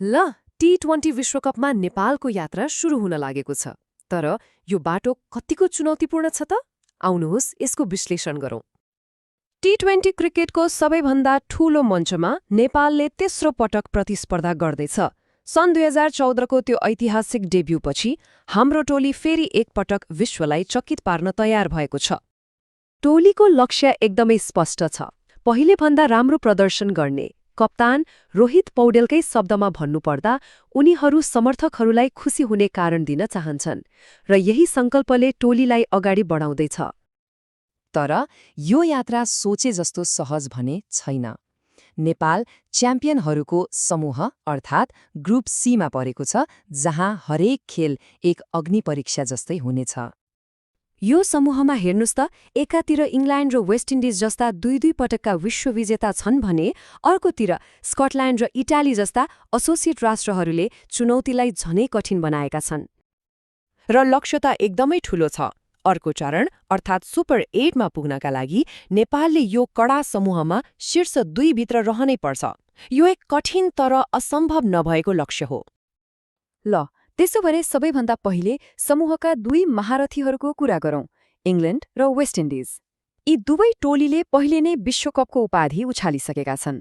ल टी20 विश्वकपमा नेपालको यात्रा सुरु हुन लागेको छ। तर यो बाटो कतिको चुनौतीपूर्ण छ त? आउनुहोस् यसको विश्लेषण गरौँ। टी20 क्रिकेटको सबैभन्दा ठूलो मञ्चमा नेपालले तेस्रो पटक प्रतिस्पर्धा गर्दैछ। सन् 2014को त्यो ऐतिहासिक डेब्युपछि हाम्रो टोली फेरि एकपटक विश्वलाई चकित पार्न तयार भएको छ। टोलीको लक्ष्य एकदमै स्पष्ट छ। पहिले भन्दा राम्रो प्रदर्शन गर्ने। कप्तान रोहित पौडेलकै शब्दमा भन्नुपर्दा उनीहरू समर्थकहरूलाई खुसी हुने कारण दिन चाहन्छन् र यही सङ्कल्पले टोलीलाई अगाडि बढाउँदैछ। तर यो यात्रा सोचे जस्तो सहज भने छैन। नेपाल च्याम्पियनहरूको समूह अर्थात् ग्रुप सीमा परेको छ, जहाँ हरेक खेल एक अग्नि परीक्षा जस्तै हुनेछ। यो समूहमा हेर्नुस् त, एकातिर इङ्ल्यान्ड र वेस्ट इन्डिज जस्ता दुई पटकका विश्वविजेता छन् भने अर्कोतिर स्कटल्यान्ड र इटाली जस्ता एसोसिएट राष्ट्रहरूले चुनौतीलाई झनै कठिन बनाएका छन्। र लक्ष्य त एकदमै ठूलो छ। अर्को चरण अर्थात् सुपर 8मा पुग्नका लागि नेपालले यो कडा समूहमा शीर्ष 2 भित्र रहनै पर्छ। यो एक कठिन तर असम्भव नभएको लक्ष्य हो। ल त्यसो भए सबैभन्दा पहिले समूहका 2 महारथीहरूको कुरा गरौँ, इङ्ल्यान्ड र वेस्ट इन्डिज। यी दुवै टोलीले पहिले नै विश्वकपको उपाधि उछालिसकेका छन्।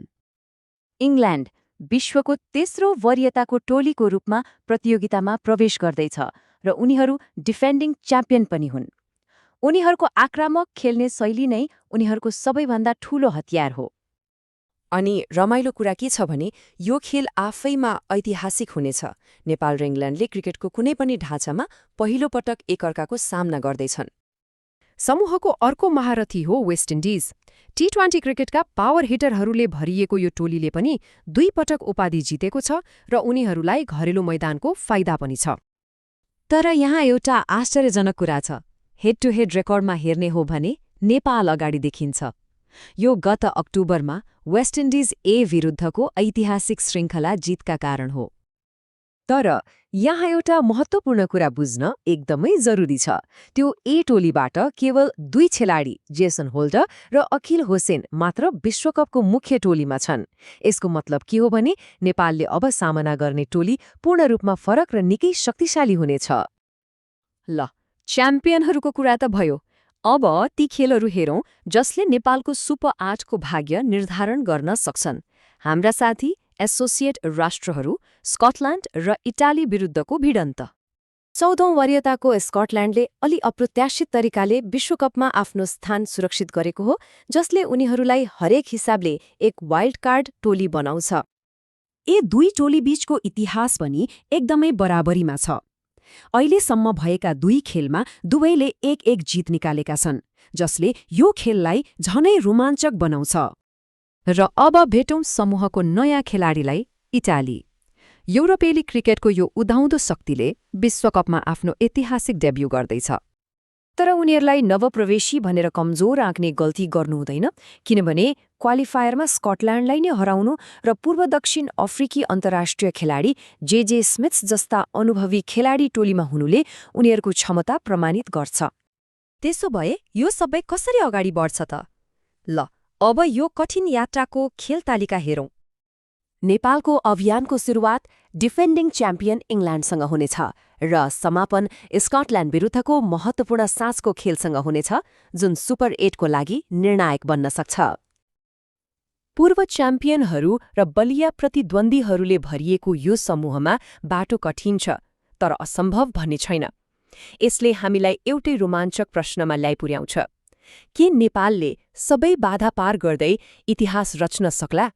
इङ्ल्यान्ड विश्वको तेस्रो वरियताको टोलीको रूपमा प्रतियोगितामा प्रवेश गर्दैछ र उनीहरू डिफेन्डिङ च्याम्पियन पनि हुन्। उनीहरूको आक्रामक खेल्ने शैली नै उनीहरूको सबैभन्दा ठूलो हतियार हो। अनि रमाइलो कुरा के छ भने यो खेल आफैमा ऐतिहासिक हुनेछ। नेपाल र इङ्ल्यान्डले क्रिकेटको कुनै पनि ढाँचामा पहिलो पटक एकअर्काको सामना गर्दैछन्। समूहको अर्को महारथी हो वेस्ट इन्डिज। टी20 क्रिकेटका पावर हिटरहरूले भरिएको यो टोलीले पनि 2 पटक उपाधि जितेको छ र उनीहरूलाई घरेलु मैदानको फाइदा पनि छ। तर यहाँ एउटा आश्चर्यजनक कुरा छ। हेड टु हेड रेकर्डमा हेर्ने हो भने नेपाल अगाडि देखिन्छ। यो गत अक्टोबरमा वेस्ट इन्डिज ए विरुद्धको ऐतिहासिक श्रृङ्खला जितका कारण हो। तर यहाँ एउटा महत्त्वपूर्ण कुरा बुझ्न एकदमै जरुरी छ। त्यो ए टोलीबाट केवल 2 खेलाडी जेसन होल्डर र अखिल होसेन मात्र विश्वकपको मुख्य टोलीमा छन्। यसको मतलब के हो भने नेपालले अब सामना गर्ने टोली पूर्ण रूपमा फरक र निकै शक्तिशाली हुनेछ। ल च्याम्पियनहरूको कुरा त भयो। अब ती खेलहरू हेरौँ जसले नेपालको सुपर 8को भाग्य निर्धारण गर्न सक्छन्। हाम्रा साथी एसोसिएट राष्ट्रहरू स्कटल्यान्ड र इटाली विरुद्धको भिडन्त। 14औं वरियताको स्कटल्यान्डले अलि अप्रत्याशित तरिकाले विश्वकपमा आफ्नो स्थान सुरक्षित गरेको हो, जसले उनीहरूलाई हरेक हिसाबले एक वाइल्ड कार्ड टोली बनाउँछ। यी 2 टोली बीचको इतिहास पनि एकदमै बराबरीमा छ। अहिलेसम्म भएका 2 खेलमा दुवैले 1-1 जित निकालेका छन्, जसले यो खेललाई झनै रोमाञ्चक बनाउँछ। र अब भेटौँ समूहको नयाँ खेलाडीलाई, इटाली। युरोपेली क्रिकेटको यो उदाउँदो शक्तिले विश्वकपमा आफ्नो ऐतिहासिक डेब्यू गर्दैछ। तर उनीहरूलाई नवप्रवेशी भनेर कमजोर आँक्ने गल्ती गर्नु हुँदैन, किनभने क्वालिफायरमा स्कटल्यान्डलाई नै हराउनु र पूर्व दक्षिण अफ्रिकी अन्तर्राष्ट्रिय खेलाडी जे स्मिथ जस्ता अनुभवी खेलाडी टोलीमा हुनुले उनीहरूको क्षमता प्रमाणित गर्छ। त्यसो भए यो सबै कसरी अगाडि बढ्छ त? ल अब यो कठिन यात्राको खेल तालिका हेरौँ। नेपालको अभियानको सुरुवात डिफेन्डिङ च्याम्पियन इङ्ल्यान्डसँग हुनेछ र समापन स्कटल्यान्ड विरुद्धको महत्त्वपूर्ण साँझको खेलसँग हुनेछ, जुन सुपर 8को लागि निर्णायक बन्न सक्छ। पूर्व च्याम्पियनहरू र बलिया प्रतिद्वन्द्वीहरूले भरिएको यो समूहमा बाटो कठिन छ, तर असम्भव भन्ने छैन। यसले हामीलाई एउटै रोमाञ्चक प्रश्नमा ल्याइपुर्याउँछ। के नेपालले सबै बाधा पार गर्दै इतिहास रच्न सक्ला?